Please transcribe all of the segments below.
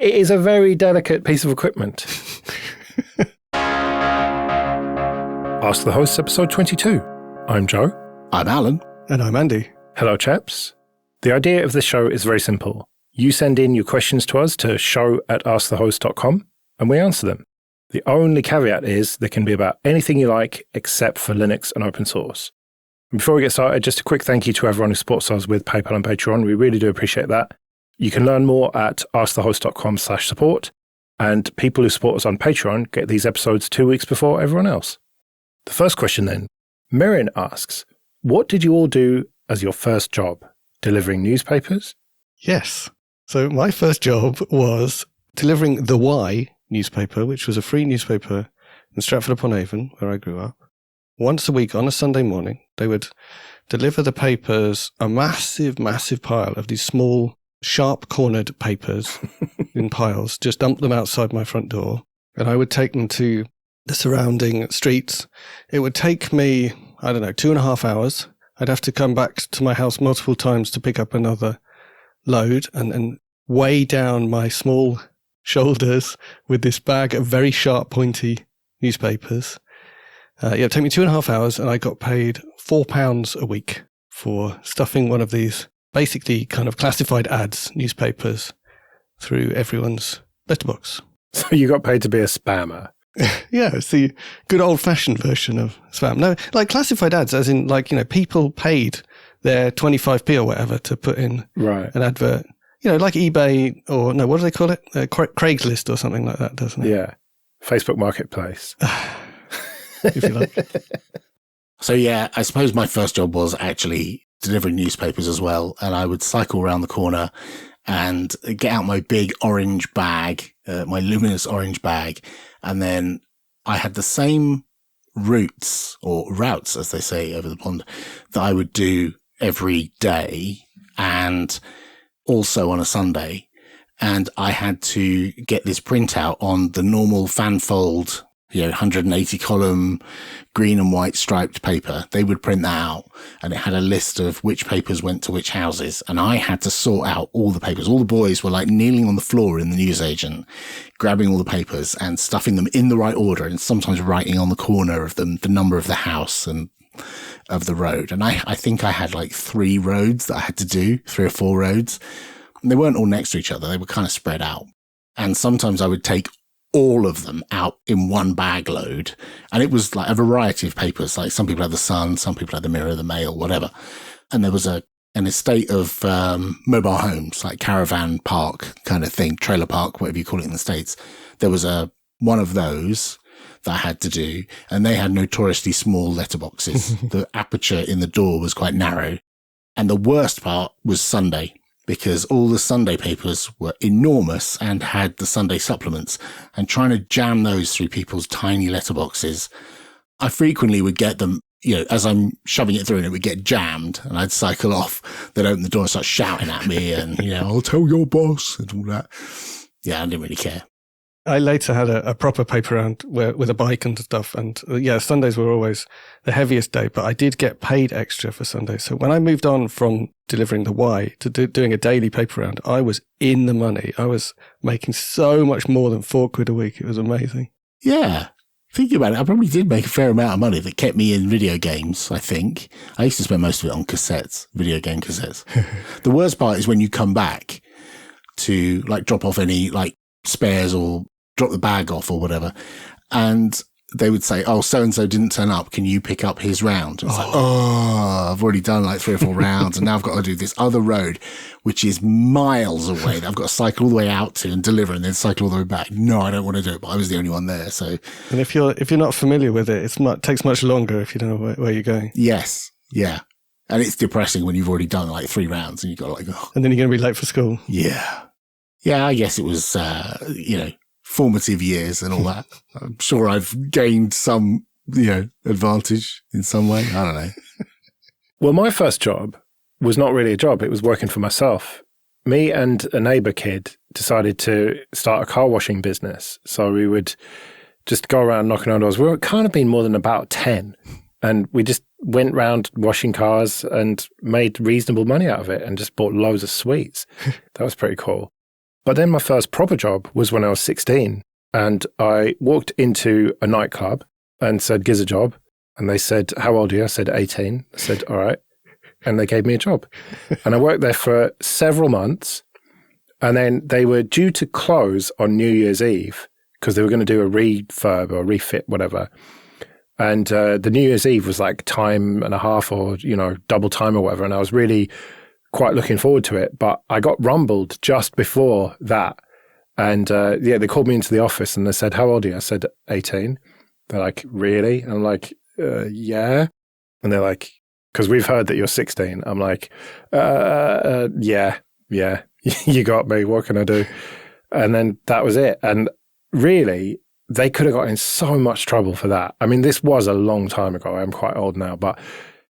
It is a very delicate piece of equipment. Ask the Hosts, episode 22. I'm Joe. I'm Alan. And I'm Andy. Hello, chaps. The idea of this show is very simple. You send in your questions to us to show@askthehost.com and we answer them. The only caveat is they can be about anything you like except for Linux and open source. And before we get started, just a quick thank you to everyone who supports us with PayPal and Patreon. We really do appreciate that. You can learn more at askthehost.com/support, and people who support us on Patreon get these episodes 2 weeks before everyone else. The first question then, Mirren asks, what did you all do as your first job? Delivering newspapers? Yes. So my first job was delivering the Y newspaper, which was a free newspaper in Stratford-upon-Avon, where I grew up. Once a week on a Sunday morning, they would deliver the papers, a massive, massive pile of these small, sharp-cornered papers in piles, just dump them outside my front door, and I would take them to the surrounding streets. It would take me, 2.5 hours. I'd have to come back to my house multiple times to pick up another load and weigh down my small shoulders with this bag of very sharp, pointy newspapers. It took me 2.5 hours, and I got paid £4 a week for stuffing one of these basically kind of classified ads newspapers through everyone's letterbox. So you got paid to be a spammer? Yeah, it's the good old-fashioned version of spam. No, like classified ads, as in people paid their 25p or whatever to put in an advert. Like eBay or, what do they call it? Craigslist or something like that, doesn't it? Yeah, Facebook Marketplace. If you like. So yeah, I suppose my first job was actually delivering newspapers as well. And I would cycle around the corner and get out my big orange bag, my luminous orange bag. And then I had the same routes, as they say over the pond, that I would do every day and also on a Sunday. And I had to get this printout on the normal fanfold, 180 column green and white striped paper. They would print that out, and it had a list of which papers went to which houses. And I had to sort out all the papers. All the boys were like kneeling on the floor in the newsagent, grabbing all the papers and stuffing them in the right order, and sometimes writing on the corner of them the number of the house and of the road. And I think I had like 3 roads that I had to do, 3 or 4 roads. And they weren't all next to each other. They were kind of spread out. And sometimes I would take all of them out in one bag load. And it was like a variety of papers. Like some people had the Sun, some people had the Mirror, the Mail, whatever. And there was an estate of mobile homes, like caravan park kind of thing, trailer park, whatever you call it in the States. There was one of those that I had to do, and they had notoriously small letterboxes. The aperture in the door was quite narrow. And the worst part was Sunday, because all the Sunday papers were enormous and had the Sunday supplements, and trying to jam those through people's tiny letterboxes. I frequently would get them, as I'm shoving it through and it would get jammed, and I'd cycle off. They'd open the door and start shouting at me and, I'll tell your boss and all that. Yeah, I didn't really care. I later had a proper paper round with a bike and stuff. And Sundays were always the heaviest day, but I did get paid extra for Sundays. So when I moved on from delivering the Y to doing a daily paper round, I was in the money. I was making so much more than £4 a week. It was amazing. Yeah. Thinking about it, I probably did make a fair amount of money that kept me in video games, I think. I used to spend most of it on cassettes, video game cassettes. The worst part is when you come back to drop off any spares or drop the bag off or whatever, and they would say, oh, so-and-so didn't turn up, can you pick up his round? And it's I've already done 3 or 4 rounds, and now I've got to do this other road, which is miles away, that I've got to cycle all the way out to and deliver, and then cycle all the way back. No, I don't want to do it, but I was the only one there. So, and if you're not familiar with it, it takes much longer if you don't know where you're going. Yes, yeah. And it's depressing when you've already done 3 rounds and you've got and then you're going to be late for school. Yeah. Yeah, I guess it was, formative years and all that. I'm sure I've gained some, advantage in some way. I don't know. Well, my first job was not really a job. It was working for myself. Me and a neighbour kid decided to start a car washing business. So we would just go around knocking on doors. We were kind of been more than about 10. And we just went round washing cars and made reasonable money out of it and just bought loads of sweets. That was pretty cool. But then my first proper job was when I was 16, and I walked into a nightclub and said, "Gives a job." And they said, "How old are you?" I said, 18. I said, "All right." And they gave me a job. And I worked there for several months. And then they were due to close on New Year's Eve because they were going to do a refurb or refit, whatever. And the New Year's Eve was like time and a half or, double time or whatever. And I was really quite looking forward to it. But I got rumbled just before that. And they called me into the office and they said, "How old are you?" I said, 18. They're like, "Really?" And I'm like, "Yeah." And they're like, "Because we've heard that you're 16. I'm like, yeah. You got me. What can I do?" And then that was it. And really, they could have got in so much trouble for that. I mean, this was a long time ago. I'm quite old now. But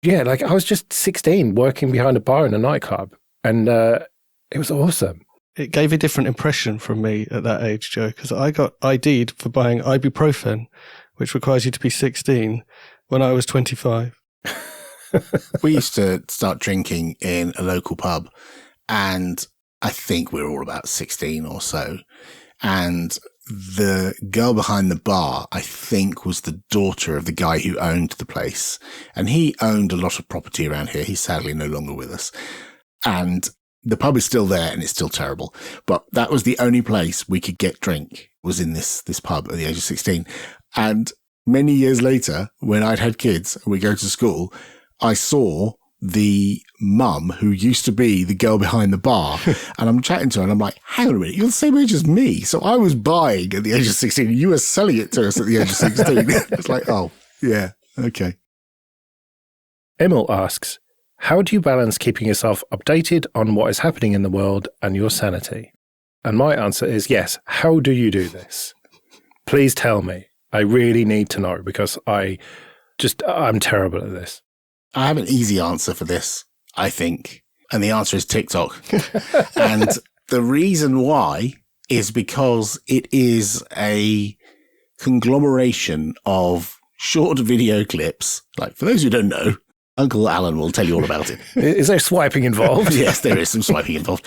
yeah, like I was just 16 working behind a bar in a nightclub. And it was awesome. It gave a different impression from me at that age, Joe, because I got ID'd for buying ibuprofen, which requires you to be 16, when I was 25. We used to start drinking in a local pub, and I think we were all about 16 or so. And the girl behind the bar, I think, was the daughter of the guy who owned the place. And he owned a lot of property around here. He's sadly no longer with us. And the pub is still there and it's still terrible. But that was the only place we could get drink, was in this pub at the age of 16. And many years later, when I'd had kids and we go to school, I saw the mum who used to be the girl behind the bar, and I'm chatting to her and I'm like, "Hang on a minute, you're the same age as me." So I was buying at the age of 16 and you were selling it to us at the age of 16. It's like, oh, yeah, okay. Emil asks, "How do you balance keeping yourself updated on what is happening in the world and your sanity?" And my answer is yes. How do you do this? Please tell me. I really need to know because I'm terrible at this. I have an easy answer for this, I think. And the answer is TikTok. And the reason why is because it is a conglomeration of short video clips. Like, for those who don't know, Uncle Alan will tell you all about it. Is there swiping involved? Yes, there is some swiping involved.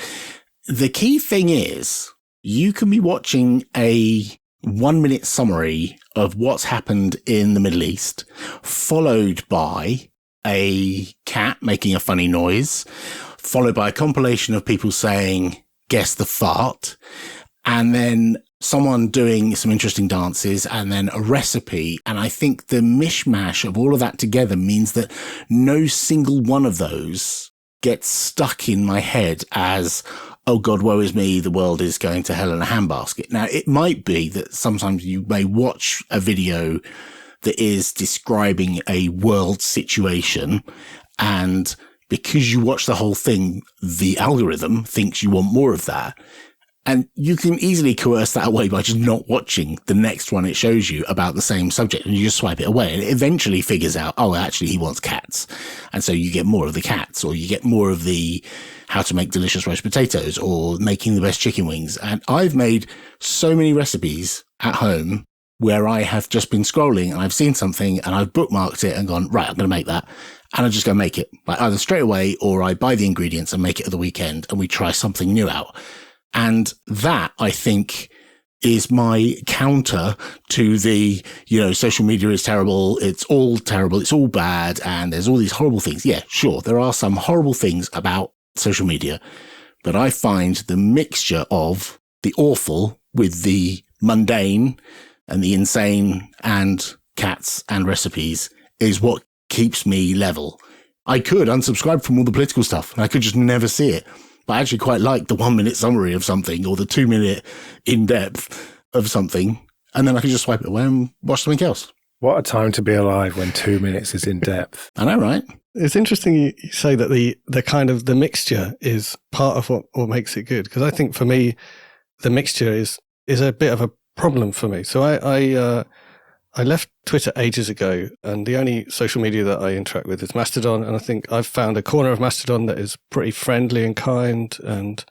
The key thing is you can be watching a 1-minute summary of what's happened in the Middle East, followed by a cat making a funny noise, followed by a compilation of people saying, "Guess the fart," and then someone doing some interesting dances, and then a recipe. And I think the mishmash of all of that together means that no single one of those gets stuck in my head as, "Oh God, woe is me, the world is going to hell in a handbasket." Now, it might be that sometimes you may watch a video that is describing a world situation, and because you watch the whole thing, the algorithm thinks you want more of that. And you can easily coerce that away by just not watching the next one it shows you about the same subject, and you just swipe it away, and it eventually figures out, oh, actually he wants cats. And so you get more of the cats, or you get more of the how to make delicious roast potatoes, or making the best chicken wings. And I've made so many recipes at home where I have just been scrolling and I've seen something and I've bookmarked it and gone, right, I'm going to make that. And I just go make it, like either straight away, or I buy the ingredients and make it at the weekend and we try something new out. And that, I think, is my counter to the, social media is terrible. It's all terrible. It's all bad. And there's all these horrible things. Yeah, sure. There are some horrible things about social media, but I find the mixture of the awful with the mundane and the insane and cats and recipes is what keeps me level. I could unsubscribe from all the political stuff and I could just never see it. But I actually quite like the 1-minute summary of something or the 2-minute in-depth of something. And then I can just swipe it away and watch something else. What a time to be alive when 2 minutes is in depth. I know, right? It's interesting you say that the kind of the mixture is part of what makes it good. Because I think for me, the mixture is a bit of a problem for me. So I left Twitter ages ago, and the only social media that I interact with is Mastodon. And I think I've found a corner of Mastodon that is pretty friendly and kind, and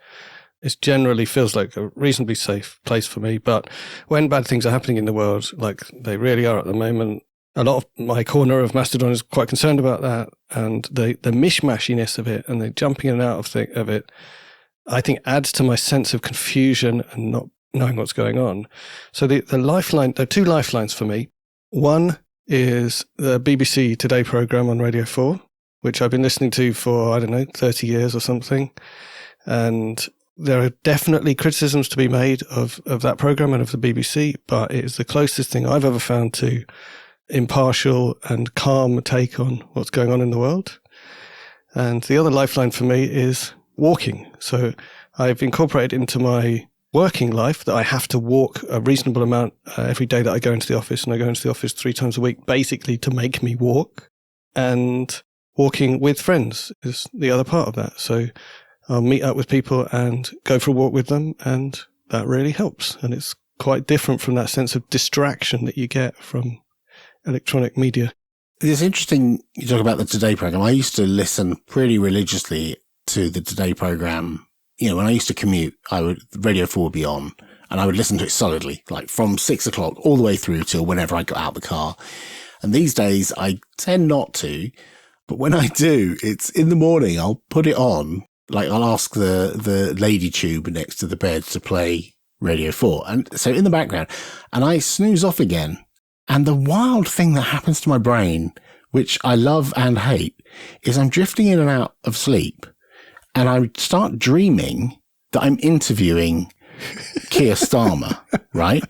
it generally feels like a reasonably safe place for me. But when bad things are happening in the world, like they really are at the moment, a lot of my corner of Mastodon is quite concerned about that, and the mishmashiness of it and the jumping in and out of it I think adds to my sense of confusion and not knowing what's going on. So the lifeline, there are two lifelines for me. One is the BBC Today programme on Radio 4, which I've been listening to for, 30 years or something. And there are definitely criticisms to be made of that programme and of the BBC, but it is the closest thing I've ever found to impartial and calm take on what's going on in the world. And the other lifeline for me is walking. So I've incorporated into my working life that I have to walk a reasonable amount every day that I go into the office, and I go into the office 3 times a week, basically to make me walk. And walking with friends is the other part of that. So I'll meet up with people and go for a walk with them, and that really helps. And it's quite different from that sense of distraction that you get from electronic media. It's interesting you talk about the Today programme. I used to listen pretty religiously to the Today programme. When I used to commute, Radio 4 would be on, and I would listen to it solidly, like from 6 o'clock all the way through till whenever I got out of the car. And these days I tend not to, but when I do, it's in the morning. I'll put it on. Like I'll ask the lady tube next to the bed to play Radio 4. And so in the background, and I snooze off again. And the wild thing that happens to my brain, which I love and hate, is I'm drifting in and out of sleep, and I start dreaming that I'm interviewing Keir Starmer, right?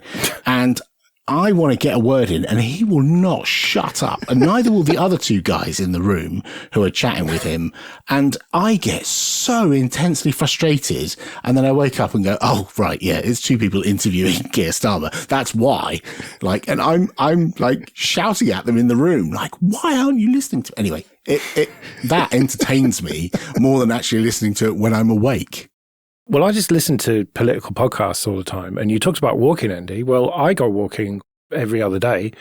And I want to get a word in, and he will not shut up, and neither will the other 2 guys in the room who are chatting with him. And I get so intensely frustrated, and then I wake up and go, oh, right, yeah, it's 2 people interviewing Keir Starmer. That's why. And I'm like shouting at them in the room, like, why aren't you listening to it? Anyway, that entertains me more than actually listening to it when I'm awake. Well, I just listen to political podcasts all the time. And you talked about walking, Andy. Well, I go walking every other day,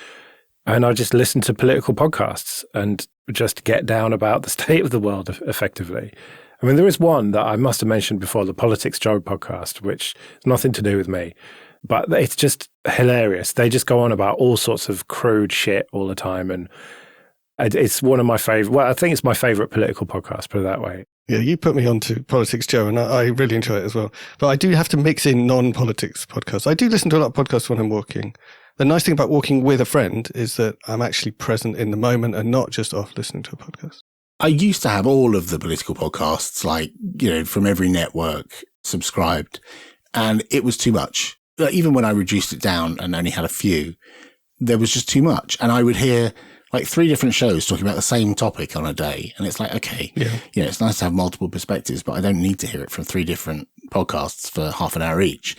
and I just listen to political podcasts and just get down about the state of the world effectively. I mean, there is one that I must have mentioned before, the Politics Joe podcast, which has nothing to do with me, but it's just hilarious. They just go on about all sorts of crude shit all the time. And it's one of my favorite, well, I think it's my favorite political podcast, put it that way. Yeah, you put me onto Politics Joe, and I really enjoy it as well. But I do have to mix in non-politics podcasts. I do listen to a lot of podcasts when I'm walking. The nice thing about walking with a friend is that I'm actually present in the moment and not just off listening to a podcast. I used to have all of the political podcasts, from every network subscribed, and it was too much. Even when I reduced it down and only had a few, there was just too much. And I would hear 3 different shows talking about the same topic on a day. And it's like, okay, it's nice to have multiple perspectives, but I don't need to hear it from 3 different podcasts for half an hour each.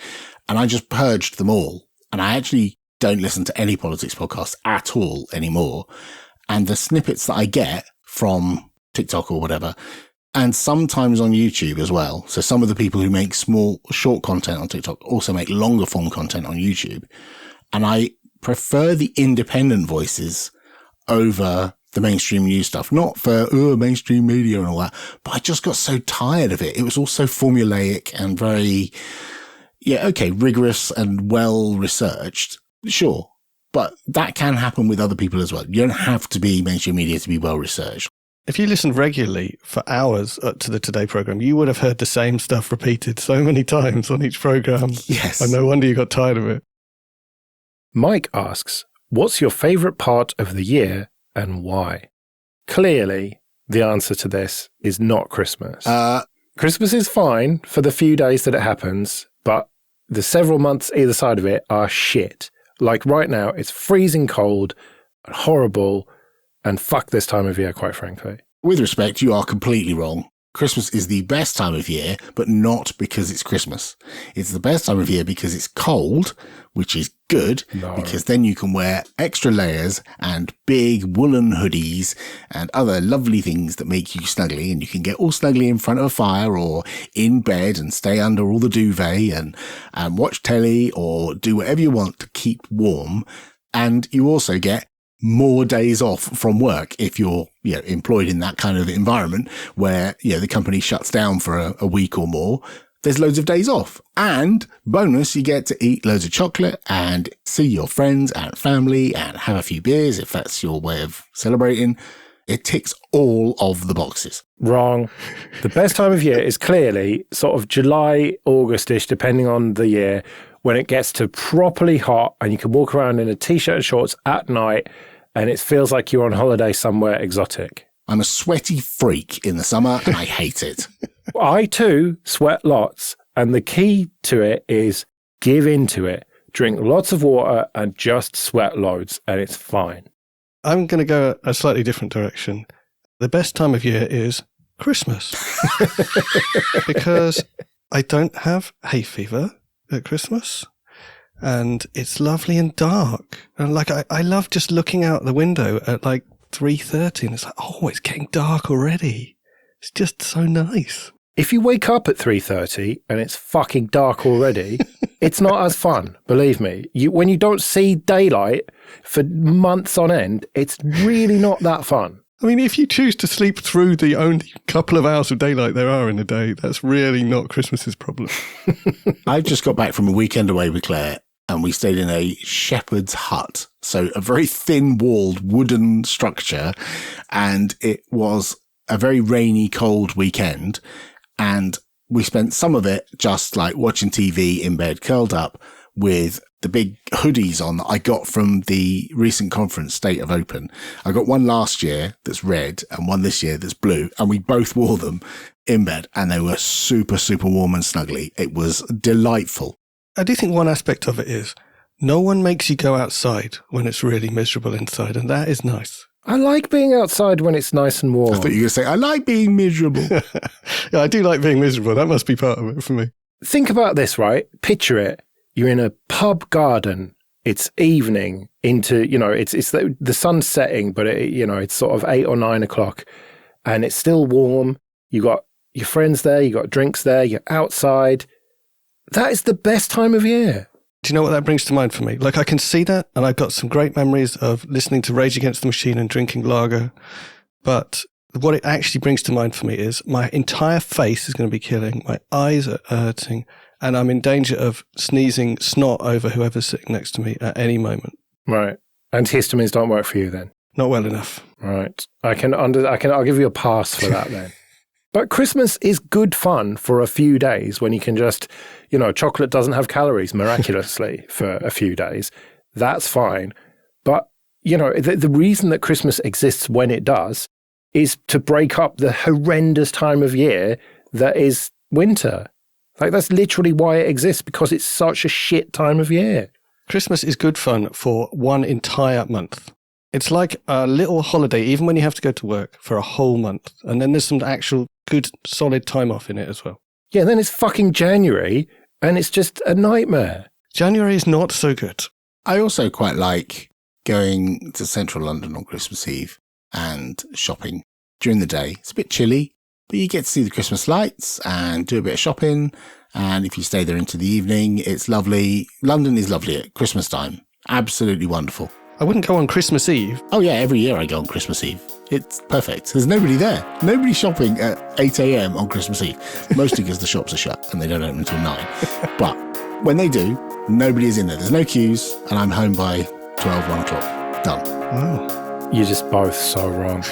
And I just purged them all. And I actually don't listen to any politics podcasts at all anymore. And the snippets that I get from TikTok or whatever, and sometimes on YouTube as well. So some of the people who make short content on TikTok also make longer form content on YouTube. And I prefer the independent voices over the mainstream news stuff, not for mainstream media and all that, but I just got so tired of it. It was all so formulaic and very, rigorous and well researched. Sure. But that can happen with other people as well. You don't have to be mainstream media to be well researched. If you listened regularly for hours to the Today programme, you would have heard the same stuff repeated so many times on each programme. Yes. And no wonder you got tired of it. Mike asks, what's your favourite part of the year and why? Clearly, the answer to this is not Christmas. Christmas is fine for the few days that it happens, but the several months either side of it are shit. Like right now, it's freezing cold and horrible, and fuck this time of year, quite frankly. With respect, you are completely wrong. Christmas is the best time of year, but not because it's Christmas. It's the best time of year because it's cold, which is good, because then you can wear extra layers and big woolen hoodies and other lovely things that make you snuggly, and you can get all snuggly in front of a fire or in bed and stay under all the duvet and watch telly or do whatever you want to keep warm. And you also get more days off from work if you're, employed in that kind of environment where, the company shuts down for a week or more. There's loads of days off. And bonus, you get to eat loads of chocolate and see your friends and family and have a few beers if that's your way of celebrating. It ticks all of the boxes. Wrong. The best time of year is clearly sort of July, August-ish, depending on the year, when it gets to properly hot and you can walk around in a T-shirt and shorts at night and it feels like you're on holiday somewhere exotic. I'm a sweaty freak in the summer and I hate it. I too sweat lots, and the key to it is give into it. Drink lots of water and just sweat loads, and it's fine. I'm going to go a slightly different direction. The best time of year is Christmas. Because I don't have hay fever at Christmas, and it's lovely and dark. And like I love just looking out the window at like 3:30 and it's like, oh, it's getting dark already. It's just so nice. If you wake up at 3:30 and it's fucking dark already, it's not as fun, believe me. When you don't see daylight for months on end, it's really not that fun. I mean, if you choose to sleep through the only couple of hours of daylight there are in a day, that's really not Christmas's problem. I've just got back from a weekend away with Claire and we stayed in a shepherd's hut. So a very thin-walled wooden structure, and it was a very rainy, cold weekend. And we spent some of it just like watching TV in bed, curled up with the big hoodies on that I got from the recent conference, State of Open. I got one last year that's red and one this year that's blue. And we both wore them in bed and they were super, super warm and snuggly. It was delightful. I do think one aspect of it is no one makes you go outside when it's really miserable inside. And that is nice. I like being outside when it's nice and warm. I thought you were going to say, I like being miserable. Yeah, I do like being miserable. That must be part of it for me. Think about this, right? Picture it. You're in a pub garden. It's evening into, it's the sun's setting, but it's sort of 8 or 9 o'clock and it's still warm. You got your friends there. You got drinks there. You're outside. That is the best time of year. Do you know what that brings to mind for me? Like, I can see that, and I've got some great memories of listening to Rage Against the Machine and drinking lager. But what it actually brings to mind for me is my entire face is going to be killing, my eyes are hurting, and I'm in danger of sneezing snot over whoever's sitting next to me at any moment. Right. Antihistamines don't work for you then? Not well enough. Right. I'll give you a pass for that then. But Christmas is good fun for a few days when you can just, chocolate doesn't have calories miraculously for a few days. That's fine. But, the reason that Christmas exists when it does is to break up the horrendous time of year that is winter. Like, that's literally why it exists, because it's such a shit time of year. Christmas is good fun for one entire month. It's like a little holiday, even when you have to go to work, for a whole month. And then there's some actual good, solid time off in it as well. Yeah, then it's fucking January, and it's just a nightmare. January is not so good. I also quite like going to central London on Christmas Eve and shopping during the day. It's a bit chilly, but you get to see the Christmas lights and do a bit of shopping. And if you stay there into the evening, it's lovely. London is lovely at Christmas time. Absolutely wonderful. I wouldn't go on Christmas Eve. Oh yeah, every year I go on Christmas Eve. It's perfect. There's nobody there. Nobody shopping at 8 a.m. on Christmas Eve. Mostly because the shops are shut and they don't open until 9. But when they do, nobody is in there. There's no queues and I'm home by 12, 1 o'clock. Done. Wow. You're just both so wrong.